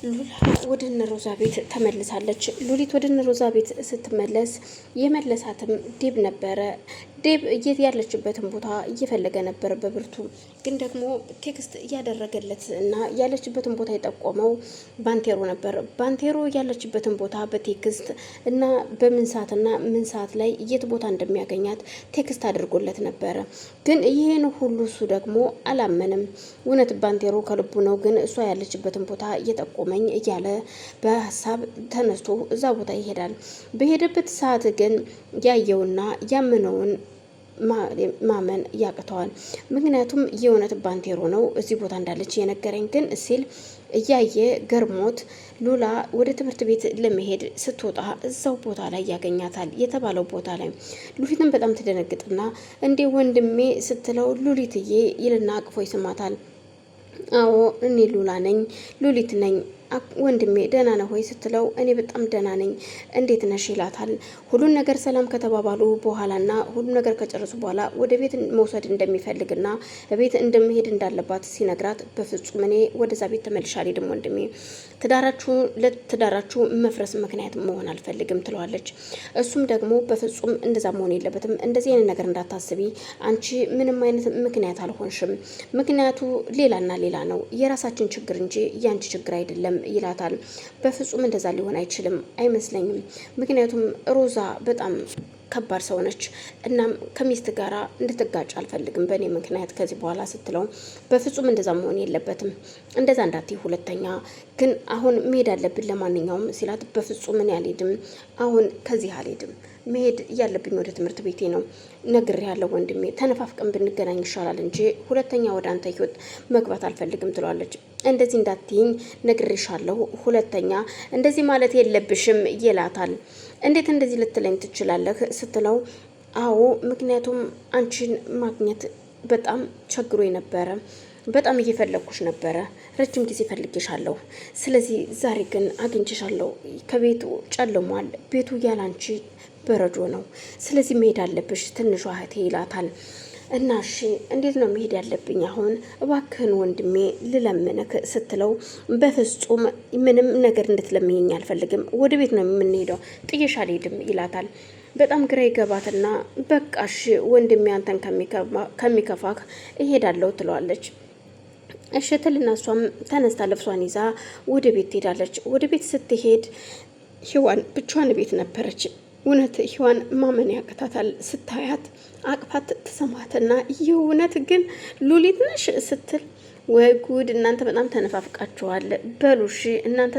ሉላ ወደ እነ ሮዛ ቤት ተመልሳለች። ሉሊት ወደ እነ ሮዛ ቤት ስትመለስ የመለሳትም ዴብ ነበረ። ዴብ ያለችበትን ቦታ እየፈለገ ነበር በብርቱ። ግን ደግሞ ቴክስት እያደረገለት እና ያለችበትን ቦታ የጠቆመው ባንቴሮ ነበር። ባንቴሮ ያለችበትን ቦታ በቴክስት እና በምን ሰዓት ላይ የት ቦታ እንደሚያገኛት ቴክስት አድርጎለት ነበረ። ግን ይህን ሁሉ እሱ ደግሞ አላመንም። እውነት ባንቴሮ ከልቡ ነው፣ ግን እሷ ያለችበትን ቦታ እየጠቆመኝ እያለ በሀሳብ ተነስቶ እዛ ቦታ ይሄዳል። በሄደበት ሰዓት ግን ያየውና ያመነውን ማመን ያቅተዋል። ምክንያቱም የእውነት ባንቴሮ ነው እዚህ ቦታ እንዳለች የነገረኝ ግን ሲል እያየ ገርሞት ሉላ ወደ ትምህርት ቤት ለመሄድ ስትወጣ እዛው ቦታ ላይ ያገኛታል። የተባለው ቦታ ላይ ሉሊትን በጣም ትደነግጥና እንዴ ወንድሜ ስትለው ሉሊትዬ ይልና አቅፎ ይስማታል። አዎ እኔ ሉላ ነኝ፣ ሉሊት ነኝ ወንድሜ ደህና ነህ ሆይ ስትለው እኔ በጣም ደህና ነኝ እንዴት ነሽ ይላታል። ሁሉን ነገር ሰላም ከተባባሉ በኋላና ሁሉን ነገር ከጨረሱ በኋላ ወደ ቤት መውሰድ እንደሚፈልግና ቤት እንደመሄድ እንዳለባት ሲነግራት በፍጹም እኔ ወደዛ ቤት ተመልሼ አልሄድም ወንድሜ፣ ለትዳራችሁ መፍረስ ምክንያት መሆን አልፈልግም ትለዋለች። እሱም ደግሞ በፍጹም እንደዛ መሆን የለበትም፣ እንደዚህ አይነት ነገር እንዳታስቢ፣ አንቺ ምንም አይነት ምክንያት አልሆንሽም፣ ምክንያቱ ሌላና ሌላ ነው፣ የራሳችን ችግር እንጂ ያንቺ ችግር አይደለም ይላታል። በፍጹም እንደዛ ሊሆን አይችልም አይመስለኝም፣ ምክንያቱም ሮዛ በጣም ከባድ ሰው ነች። እናም ከሚስት ጋራ እንድትጋጭ አልፈልግም በእኔ ምክንያት ከዚህ በኋላ ስትለው በፍጹም እንደዛ መሆን የለበትም፣ እንደዛ እንዳትይ፣ ሁለተኛ ግን አሁን መሄድ አለብን ለማንኛውም ሲላት በፍጹም እኔ አልሄድም፣ አሁን ከዚህ አልሄድም፣ መሄድ ያለብኝ ወደ ትምህርት ቤቴ ነው፣ ነግሬያለሁ ወንድሜ፣ ተነፋፍቀን ብንገናኝ ይሻላል እንጂ ሁለተኛ ወደ አንተ ህይወት መግባት አልፈልግም ትለዋለች። እንደዚህ እንዳትይኝ ነግሬሻለሁ፣ ሁለተኛ እንደዚህ ማለት የለብሽም ይላታል። እንዴት እንደዚህ ልትለኝ ትችላለህ ስትለው አዎ ምክንያቱም አንቺን ማግኘት በጣም ቸግሮ ነበረ፣ በጣም እየፈለኩሽ ነበረ፣ ረጅም ጊዜ ፈልጌሻለሁ፣ ስለዚህ ዛሬ ግን አግኝቼሻለሁ፣ ከቤቱ ጨልሟል፣ ቤቱ ያላንቺ በረዶ ነው፣ ስለዚህ መሄድ አለብሽ ትንሿ እህቴ ይላታል። እና እሺ እንዴት ነው መሄድ ያለብኝ አሁን እባክህን ወንድሜ ልለምንክ ስትለው በፍጹም ምንም ነገር እንድትለምኝኝ አልፈልግም፣ ወደ ቤት ነው የምንሄደው፣ ጥዬሽ አልሄድም ይላታል። በጣም ግራ ይገባትና በቃ እሺ ወንድሜ አንተን ከሚከፋክ እሄዳለሁ ትለዋለች። እሺ ትልና እሷም ተነስታ ልብሷን ይዛ ወደ ቤት ትሄዳለች። ወደ ቤት ስትሄድ ሂዋን ብቻዋን ቤት ነበረች። እውነት ሂዋን ማመን ያቅታታል። ስታያት አቅፋት ትሰማትና የእውነት ግን ሉሊት ነሽ ስትል ወይ ጉድ እናንተ በጣም ተነፋፍቃችኋል። በሉሽ እናንተ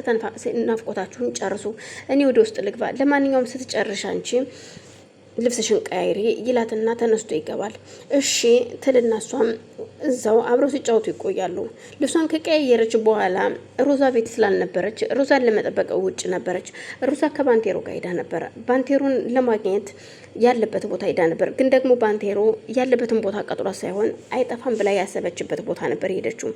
ናፍቆታችሁን ጨርሱ፣ እኔ ወደ ውስጥ ልግባ፣ ለማንኛውም ስትጨርሽ አንቺ ልብስሽን ቀያይሪ ይላትና ተነስቶ ይገባል። እሺ ትልና እሷም እዛው አብረው ሲጫወቱ ይቆያሉ። ልብሷን ከቀያየረች በኋላ ሮዛ ቤት ስላልነበረች ሮዛን ለመጠበቅ ውጭ ነበረች። ሮዛ ከባንቴሮ ጋር ሄዳ ነበረ። ባንቴሮን ለማግኘት ያለበት ቦታ ሄዳ ነበር። ግን ደግሞ ባንቴሮ ያለበትን ቦታ ቀጥሯ ሳይሆን አይጠፋም ብላ ያሰበችበት ቦታ ነበር ሄደችው።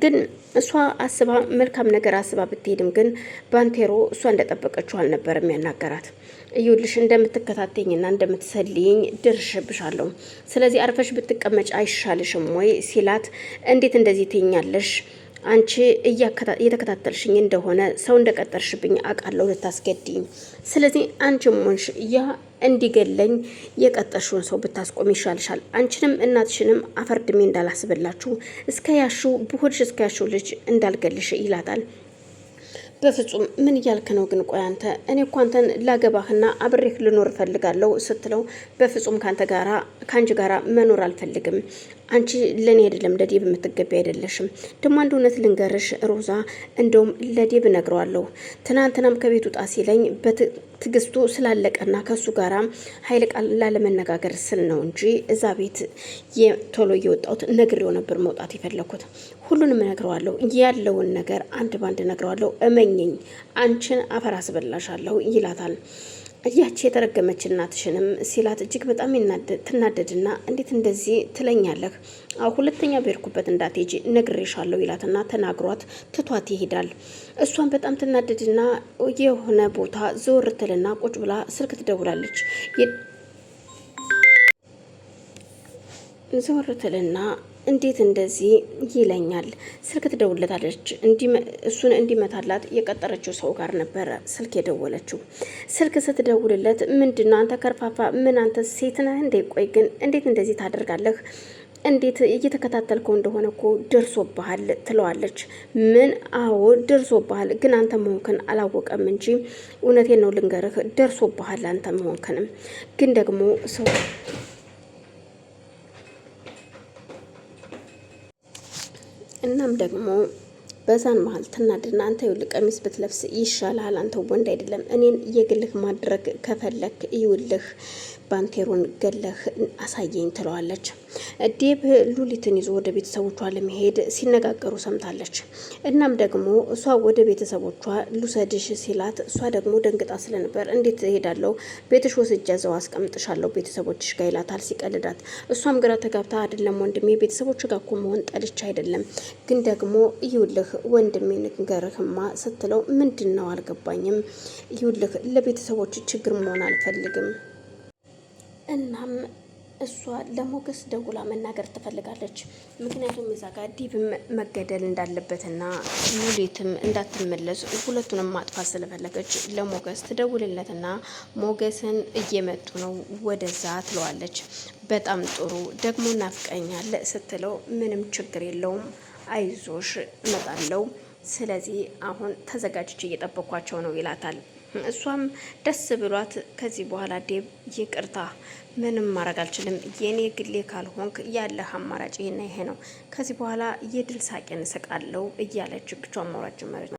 ግን እሷ አስባ መልካም ነገር አስባ ብትሄድም ግን ባንቴሮ እሷ እንደጠበቀችው አልነበረም ያናገራት። እዩልሽ እንደምትከታተኝና እንደምትሰልይኝ ድርሽብሻለሁ፣ ስለዚህ አርፈሽ ብትቀመጭ አይሻልሽም ወይ ሲላት እንዴት እንደዚህ ትኛለሽ? አንቺ እየተከታተልሽኝ እንደሆነ ሰው እንደቀጠርሽብኝ አውቃለሁ ልታስገድኝ፣ ስለዚህ አንቺም ሆንሽ ያ እንዲገለኝ የቀጠርሽውን ሰው ብታስቆም ይሻልሻል፣ አንቺንም እናትሽንም አፈርድሜ እንዳላስብላችሁ እስከ ያሹ ብሆድሽ እስከ ያሹ ልጅ እንዳልገልሽ ይላታል። በፍጹም ምን እያልክ ነው ግን? ቆይ አንተ እኔ እኮ አንተን ላገባህና አብሬህ ልኖር እፈልጋለሁ ስትለው በፍጹም ከአንቺ ጋራ መኖር አልፈልግም፣ አንቺ ለኔ አይደለም ለዴብ የምትገቢ አይደለሽም። ደግሞ አንድ እውነት ልንገርሽ ሮዛ፣ እንደውም ለዴብ እነግረዋለሁ። ትናንትናም ከቤቱ ጣ ሲለኝ በትግስቱ ስላለቀና ከሱ ጋራ ኃይለ ቃል ላለመነጋገር ስል ነው እንጂ እዛ ቤት ቶሎ እየወጣሁት ነግሬው ነበር መውጣት የፈለኩት። ሁሉንም እነግረዋለሁ፣ ያለውን ነገር አንድ ባንድ እነግረዋለሁ፣ እመኝኝ፣ አንቺን አፈር አስበላሻለሁ ይላታል። ያቺ የተረገመች እናትሽንም ሲላት እጅግ በጣም ትናደድና እንዴት እንደዚህ ትለኛለህ? ሁለተኛ በርኩበት እንዳትሄጂ ነግሬሻለሁ ይላትና ተናግሯት ትቷት ይሄዳል። እሷን በጣም ትናደድና የሆነ ቦታ ዘወር ትልና ቁጭ ብላ ስልክ ትደውላለች። ዘወር ትልና እንዴት እንደዚህ ይለኛል? ስልክ ትደውልለታለች። እሱን እንዲመታላት የቀጠረችው ሰው ጋር ነበረ ስልክ የደወለችው። ስልክ ስትደውልለት ምንድነው አንተ ከርፋፋ፣ ምን አንተ ሴት ነህ እንዴ? ቆይ ግን እንዴት እንደዚህ ታደርጋለህ? እንዴት እየተከታተልከው እንደሆነ እኮ ደርሶብሃል ትለዋለች። ምን? አዎ ደርሶብሃል፣ ግን አንተ መሆንክን አላወቀም እንጂ እውነቴን ነው ልንገርህ፣ ደርሶብሃል አንተ መሆንክንም። ግን ደግሞ ሰው እናም ደግሞ በዛን መሀል ትናድና አንተ ይኸውልህ ቀሚስ ብትለብስ ይሻላል፣ አንተ ወንድ አይደለም፣ እኔን የግልህ ማድረግ ከፈለክ ይኸውልህ ባንቴሮን ገለህ አሳየኝ ትለዋለች። ዴብ ሉሊትን ይዞ ወደ ቤተሰቦቿ ለመሄድ ሲነጋገሩ ሰምታለች። እናም ደግሞ እሷ ወደ ቤተሰቦቿ ልውሰድሽ ሲላት እሷ ደግሞ ደንግጣ ስለነበር እንዴት እሄዳለሁ፣ ቤትሽ ወስጄ እዛው አስቀምጥሻለሁ ቤተሰቦችሽ ጋር ይላታል ሲቀልዳት። እሷም ግራ ተጋብታ አይደለም ወንድሜ ቤተሰቦች ጋር እኮ መሆን ጠልቻ አይደለም፣ ግን ደግሞ ይኸውልህ ወንድሜ ንገርህማ ስትለው ምንድን ነው አልገባኝም፣ ይኸውልህ ለቤተሰቦች ችግር መሆን አልፈልግም። እናም እሷ ለሞገስ ደውላ መናገር ትፈልጋለች። ምክንያቱም እዛ ጋር ዲብም መገደል እንዳለበትና ሉሊትም እንዳትመለስ ሁለቱንም ማጥፋት ስለፈለገች ለሞገስ ትደውልለትና ሞገስን እየመጡ ነው ወደዛ ትለዋለች። በጣም ጥሩ ደግሞ ናፍቀኛል ስትለው ምንም ችግር የለውም አይዞሽ እመጣለሁ፣ ስለዚህ አሁን ተዘጋጅቼ እየጠበኳቸው ነው ይላታል። እሷም ደስ ብሏት ከዚህ በኋላ ዴብ ይቅርታ ምንም ማድረግ አልችልም፣ የኔ ግሌ ካልሆንክ ያለህ አማራጭ ይሄና ይሄ ነው፣ ከዚህ በኋላ የድል ሳቄን እስቃለሁ እያለች ብቻዋን ማውራት ጀመረች።